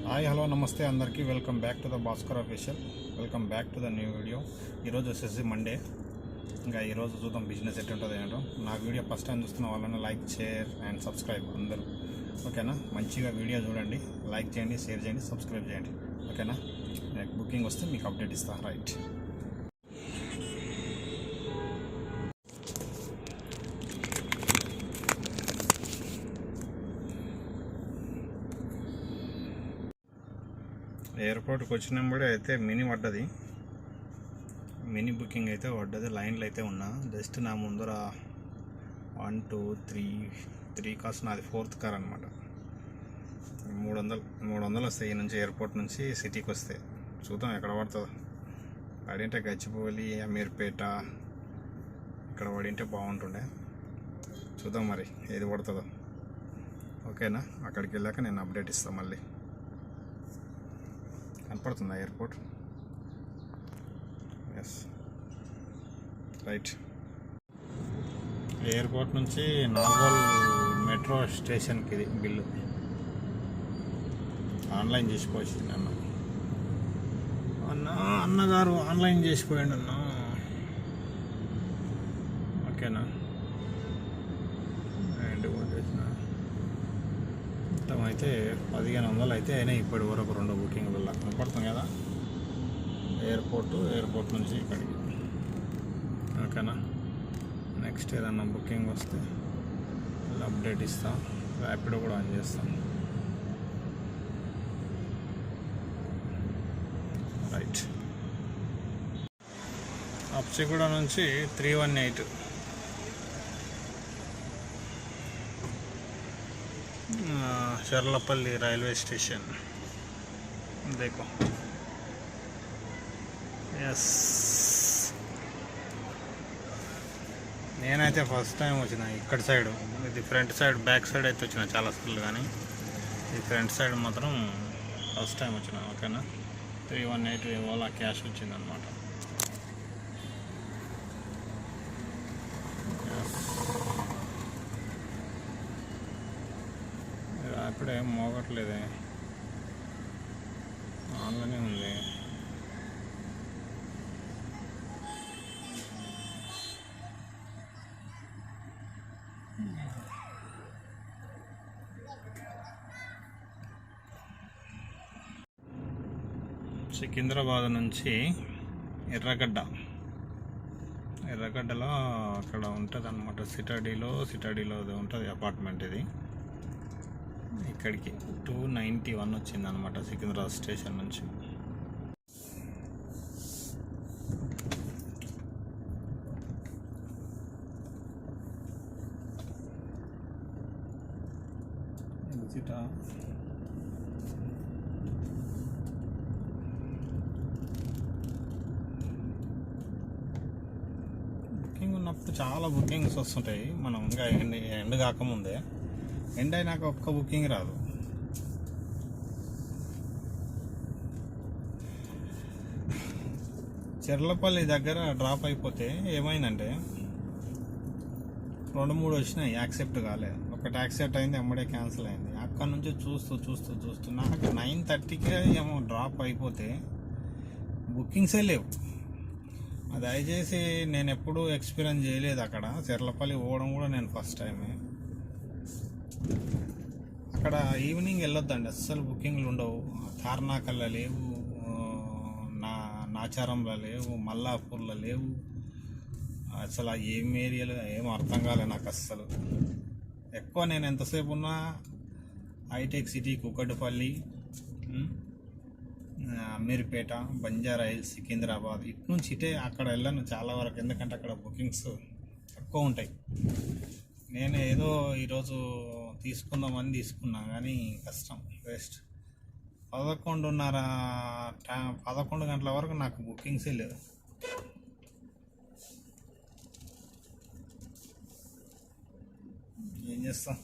Hi hello నమస్తే అందరికీ welcome back to the Bhaskar official. Welcome back to the new video. ఈరోజు వచ్చేసి Monday. ఇంకా ఈరోజు చూద్దాం బిజినెస్ ఎట్టుంటుంది ఏంటో. నా వీడియో ఫస్ట్ టైం చూస్తున్న వాళ్ళని లైక్, షేర్ అండ్ సబ్స్క్రైబ్ అందరూ. ఓకేనా, మంచిగా వీడియో చూడండి, లైక్ చేయండి, షేర్ చేయండి, సబ్స్క్రైబ్ చేయండి. ఓకేనా, బుకింగ్ వస్తే మీకు అప్డేట్ ఇస్తాను. రైట్, ఎయిర్పోర్ట్కి వచ్చినప్పుడు అయితే మినీ పడ్డది, మినీ బుకింగ్ అయితే పడ్డది. లైన్లో అయితే ఉన్నా. జస్ట్ నా ముందర 1 2 3 కార్స్, నాది 4th కార్ అనమాట. 300 వస్తాయి ఈ నుంచి, ఎయిర్పోర్ట్ నుంచి సిటీకి వస్తే. చూద్దాం ఎక్కడ పడుతుందో. పడింటే గచ్చిబౌలి, అమీర్పేట ఇక్కడ పడింటే బాగుంటుండే. చూద్దాం మరి ఏది పడుతుందో. ఓకేనా, అక్కడికి వెళ్ళాక నేను అప్డేట్ ఇస్తాను మళ్ళీ. కనపడుతుందా ఎయిర్పోర్ట్? Yes, right. ఎయిర్పోర్ట్ నుంచి నాగోల్ మెట్రో స్టేషన్కి ఇది బిల్లు ఆన్లైన్ చేసుకోవచ్చు. అన్నగారు ఆన్లైన్ చేసిపోయాడు అన్న. ఓకేనా, అండ్ కొట్టేసిన మొత్తం అయితే 1500 అయితే అయినాయి ఇప్పటి వరకు. 2 బుకింగ్లు కనపడుతుంది కదా. ఎయిర్పోర్ట్ నుంచి ఇక్కడికి. ఓకేనా, నెక్స్ట్ ఏదన్నా బుకింగ్ వస్తే అప్డేట్ ఇస్తాం. ర్యాపిడో కూడా ఆన్ చేస్తాం. రైట్, అప్సిగూడ నుంచి 318 చర్లపల్లి రైల్వే స్టేషన్. देखो, ఎస్. నేనైతే ఫస్ట్ టైం వచ్చిన ఇక్కడ సైడ్. ఇది ఫ్రంట్ సైడ్, బ్యాక్ సైడ్ అయితే వచ్చిన చాలా సార్లు, కానీ ఈ ఫ్రంట్ సైడ్ మాత్రం ఫస్ట్ టైం వచ్చిన. ఓకేనా, 318 ఓలా క్యాష్ వచ్చిందనమాట. ఇప్పుడే మోగట్లేదే, ఆన్లోనే ఉంది. సికింద్రాబాద్ నుంచి ఎర్రగడ్డలో అక్కడ ఉంటుంది అనమాట. సిటాడీలో ఉంటుంది అపార్ట్మెంట్. ఇది ఇక్కడికి 291 వచ్చింది అనమాట సికింద్రాబాద్ స్టేషన్ నుంచి. బుకింగ్ ఉన్నప్పుడు చాలా బుకింగ్స్ వస్తుంటాయి. మనం ఇంకా ఎండ్ కాకముందే, ఎండ్ అయినాక ఒక్క బుకింగ్ రాదు. చెర్లపల్లి దగ్గర డ్రాప్ అయిపోతే ఏమైందంటే 2-3 వచ్చినాయి, యాక్సెప్ట్ కాలేదు. ఒకటి యాక్సెప్ట్ అయింది, అమ్మడే క్యాన్సిల్ అయింది. అక్కడ నుంచి చూస్తూ నాకు 9:30కే ఏమో డ్రాప్ అయిపోతే బుకింగ్సే లేవు. దయచేసి నేను ఎప్పుడూ ఎక్స్పీరియన్స్ చేయలేదు అక్కడ. చెర్లపల్లి పోవడం కూడా నేను ఫస్ట్ టైమే. అక్కడ ఈవినింగ్ వెళ్ళొద్దండి, అస్సలు బుకింగ్లు ఉండవు. తార్నాకల్లో లేవు, నాచారంలో లేవు, మల్లాపూర్లో లేవు. అసలు ఏం ఏరియాలో ఏం అర్థం కాలేదు నాకు అస్సలు. ఎక్కువ నేను ఎంతసేపు ఉన్నా hi tech city, Kukatpally, Ameerpet, Banjara Hills, Secunderabad, ఇటు నుంచి ఇటే. అక్కడ వెళ్ళను చాలా వరకు, ఎందుకంటే అక్కడ బుకింగ్స్ ఎక్కువ ఉంటాయి. నేను ఏదో ఈరోజు తీసుకుందామని తీసుకున్నా, కానీ కష్టం, వేస్ట్. 11 గంటల వరకు నాకు బుకింగ్సే లేదు. ఏం చేస్తాం,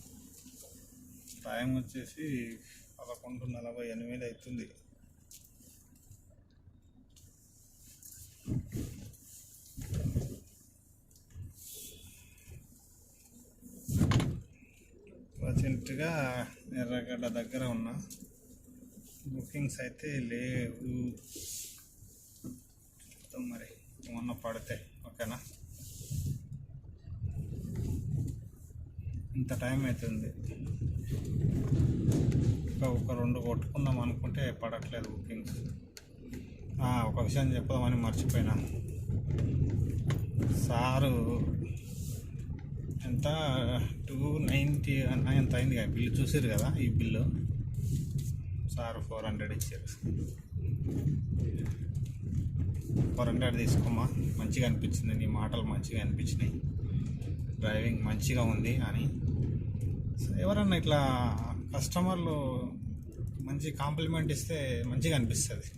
టైం వచ్చేసి 11:48 అవుతుంది. ప్రజెంట్గా ఎర్రగడ్డ దగ్గర ఉన్నా. బుకింగ్స్ అయితే లేవు. చూద్దాం మరి ఏమన్నా పడితే. ఓకేనా, ఇంత టైం అవుతుంది. ఇంకా ఒక 2 కొట్టుకుందాం అనుకుంటే పడట్లేదు బుకింగ్స్. ఒక విషయం చెప్పదామని మర్చిపోయినా. సారు ఎంత 290 ఎంత అయింది కదా, బిల్లు చూసారు కదా. ఈ బిల్లు సార్ 400 ఇచ్చారు. 400 తీసుకోమా, మంచిగా అనిపించింది, నీ మాటలు మంచిగా అనిపించినాయి, డ్రైవింగ్ మంచిగా ఉంది అని. ఎవరన్నా ఇట్లా కస్టమర్లు మంచి కాంప్లిమెంట్ ఇస్తే మంచిగా అనిపిస్తుంది.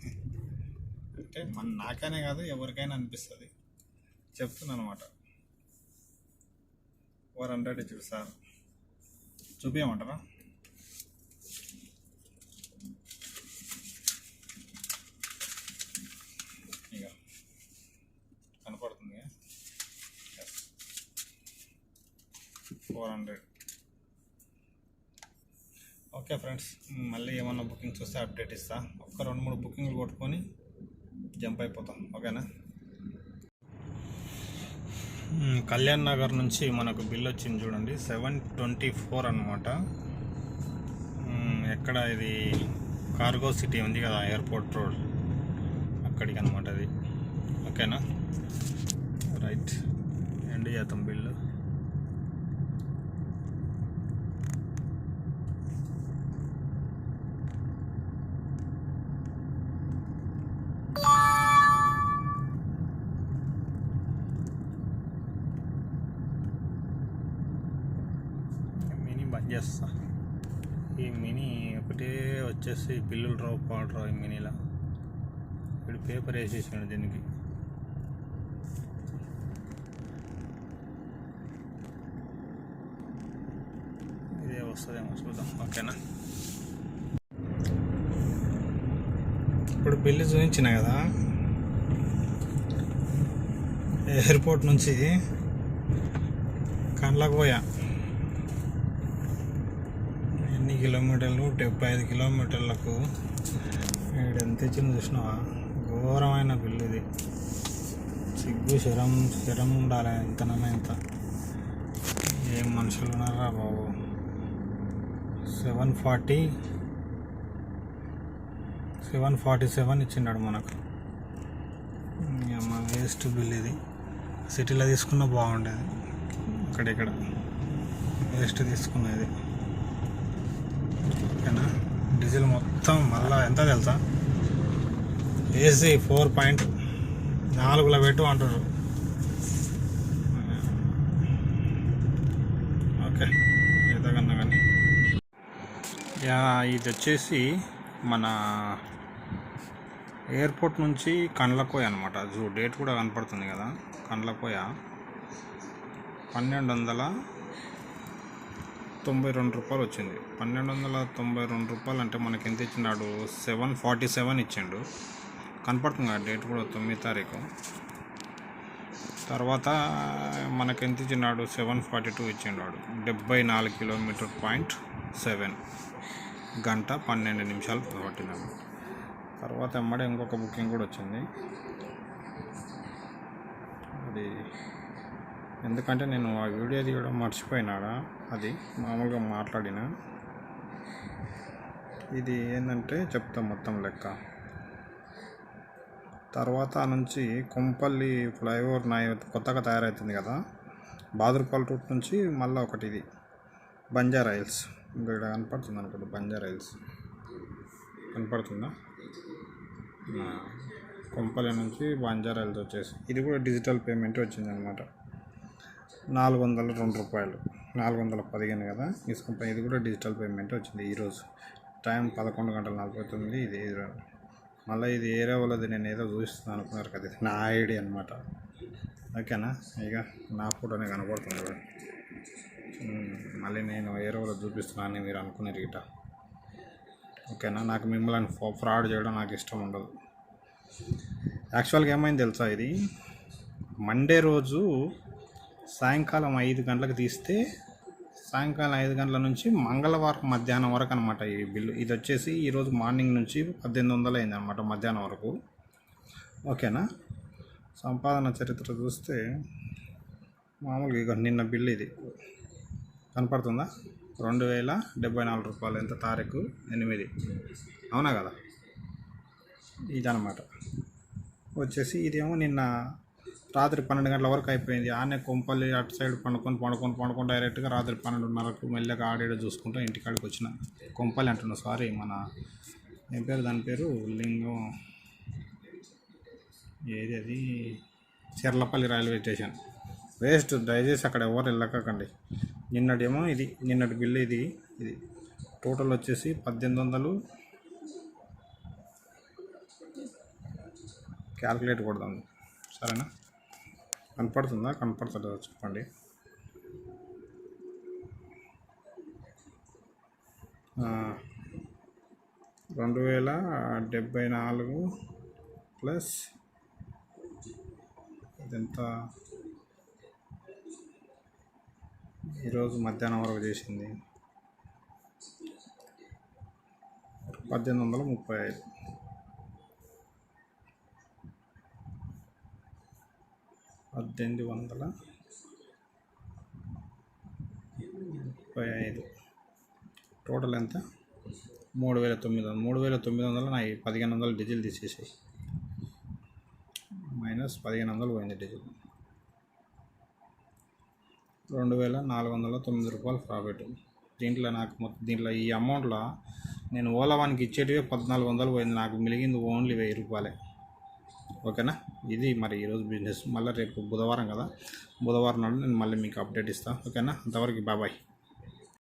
అంటే నాకనే కాదు, ఎవరికైనా అనిపిస్తుంది. చెప్తున్నాను అనమాట. 400 ఇచ్చాడు సార్. చూపించమంటారా? ఇక కనపడుతుంది 400. ఓకే ఫ్రెండ్స్, మళ్ళీ ఏమన్నా బుకింగ్స్ వస్తే అప్డేట్ ఇస్తా. ఒక్క 2-3 బుకింగ్లు కొట్టుకొని జంప్ అయిపోతాం. ఓకేనా. కళ్యాణ్ నగర్ నుంచి మనకు బిల్ వచ్చింది చూడండి, 724 అనమాట. ఎక్కడ ఇది కార్గో సిటీ ఉంది కదా, ఎయిర్పోర్ట్ రోడ్, అక్కడికి అనమాట అది. ఓకేనా, రైట్. ఎండ్ చేద్దాం బిల్లు. బంద్ చేస్తా. ఈ మినీ ఒకటే వచ్చేసి బిల్లులు రావు, పాడు ఈ మినీలో. ఇప్పుడు పేపర్ వేసేసాడు దీనికి. ఇదే వస్తుందేమో చూద్దాం. ఓకేనా, ఇప్పుడు బిల్లు చూపించిన కదా, ఎయిర్పోర్ట్ నుంచి కండ్లకు పోయా. ఎన్ని కిలోమీటర్లు? 75 కిలోమీటర్లకు. ఇక్కడ ఎంత ఇచ్చింది చూసినావా? ఘోరమైన బిల్లు ఇది. సిగ్గు శరం ఉండాలి. ఇంతనన్నా ఇంత ఏం మనుషులు ఉన్నారా బాబు. 747 ఇచ్చిండాడు మనకు. అమ్మ వేస్ట్ బిల్ ఇది. సిటీలో తీసుకున్నా బాగుండేది, ఇక్కడ వేస్ట్ తీసుకున్నది. ఓకేనా, డీజిల్ మొత్తం మళ్ళా ఎంత తెలుసా? ఏసీ 4.4 పెట్టు అంటారు. ఓకే, ఏదన్నా కానీ ఇది వచ్చేసి మన ఎయిర్పోర్ట్ నుంచి కండ్లకోయ అనమాట. డేట్ కూడా కనపడుతుంది కదా, కండ్లకోయ. 1292 రూపాయలు వచ్చింది. 1292 రూపాయలు అంటే మనకి ఎంత ఇచ్చినాడు? 747 ఇచ్చిండు. కనపడుతుంది కదా డేట్ కూడా, 9వ తారీఖు. తర్వాత మనకి ఎంత ఇచ్చినాడు? 742 ఇచ్చిండాడు. 74 కిలోమీటర్ .7 గంట 12 నిమిషాలు పట్టినాడు. తర్వాత ఎమ్మడే ఇంకొక బుకింగ్ కూడా వచ్చింది. అది ఎందుకంటే నేను ఆ వీడియో తీయడం మర్చిపోయినాడా, అది మామూలుగా మాట్లాడిన. ఇది ఏంటంటే చెప్తాం మొత్తం లెక్క. తర్వాత నుంచి కొంపల్లి ఫ్లైఓవర్ కొత్తగా తయారవుతుంది కదా, బాదుర్పల్లి రూట్ నుంచి మళ్ళీ ఒకటి ఇది బంజారా హిల్స్. ఇక్కడ కనపడుతుంది అనుకోండి, బంజారా హిల్స్ కనపడుతుందా? కొంపల్లి నుంచి బంజారా హిల్స్ వచ్చేసి ఇది కూడా డిజిటల్ పేమెంట్ వచ్చింది అనమాట. 402 రూపాయలు, 415 కదా తీసుకుంటా. ఇది కూడా డిజిటల్ పేమెంట్ వచ్చింది ఈరోజు. టైం 11:49. ఇది మళ్ళీ ఇది ఏరే వాళ్ళది, నేను ఏదో చూపిస్తున్నాను అనుకున్నారు కదా, ఇది నా ఐడి అనమాట. ఓకేనా, ఇక నా ఫోటోనే కనపడుతుంది కదా. మళ్ళీ నేను ఏరే వాళ్ళది చూపిస్తున్నాను మీరు అనుకున్నారు గిట. ఓకేనా, నాకు మిమ్మల్ని ఫ్రాడ్ చేయడం నాకు ఇష్టం ఉండదు. యాక్చువల్గా ఏమైంది తెలుసా, ఇది మండే రోజు సాయంకాలం 5 గంటలకు తీస్తే సాయంకాలం 5 గంటల నుంచి మంగళవారం మధ్యాహ్నం వరకు అనమాట ఈ బిల్లు. ఇది వచ్చేసి ఈరోజు మార్నింగ్ నుంచి 1800 అయింది అనమాట మధ్యాహ్నం వరకు. ఓకేనా. సంపాదన చరిత్ర చూస్తే మామూలుగా ఇక నిన్న బిల్లు ఇది కనపడుతుందా, 2074 రూపాయలు. ఎంత తారీఖు 8, అవునా కదా. ఇదనమాట వచ్చేసి ఇదేమో నిన్న రాత్రి 12 గంటల వరకు అయిపోయింది. ఆనే కొంపల్లి అటు సైడ్ పండుకొని డైరెక్ట్గా రాత్రి 12:30కు మెల్లగా ఆడేడో చూసుకుంటూ ఇంటికాడికి వచ్చిన. కొంపల్లి అంటున్నా, సారీ, మన ఏం పేరు దాని పేరు, లింగం ఏది అది, చెర్లపల్లి రైల్వే స్టేషన్. వేస్ట్, దయచేసి అక్కడ ఎవరు వెళ్ళకండి. నిన్నటేమో ఇది, నిన్నటి బిల్లు ఇది టోటల్ వచ్చేసి 1800. క్యాల్కులేట్ కొడదాం, సరేనా. కనపడుతుందా చెప్పండి. 2074 ప్లస్ ఇదంతా ఈరోజు మధ్యాహ్నం వరకు చేసింది 1835. 1835 టోటల్ ఎంత, 3900. 3900 నా 1500 డీజిల్ తీసేసాయి, మైనస్ 1500 పోయింది డీజిల్. 2409 రూపాయలు ప్రాఫిట్. దీంట్లో నాకు దీంట్లో ఈ అమౌంట్లో నేను ఓలా వానికి ఇచ్చేటివే 1400 పోయింది, నాకు మిగిలింది ఓన్లీ 1000 రూపాయలే. ఓకేనా. ఇది మరి ఈరోజు బిజినెస్. మళ్ళీ రేపు బుధవారం కదా, బుధవారం నాడు నేను మళ్ళీ మీకు అప్డేట్ ఇస్తాను. ఓకేనా. అంతవరకు బాయ్.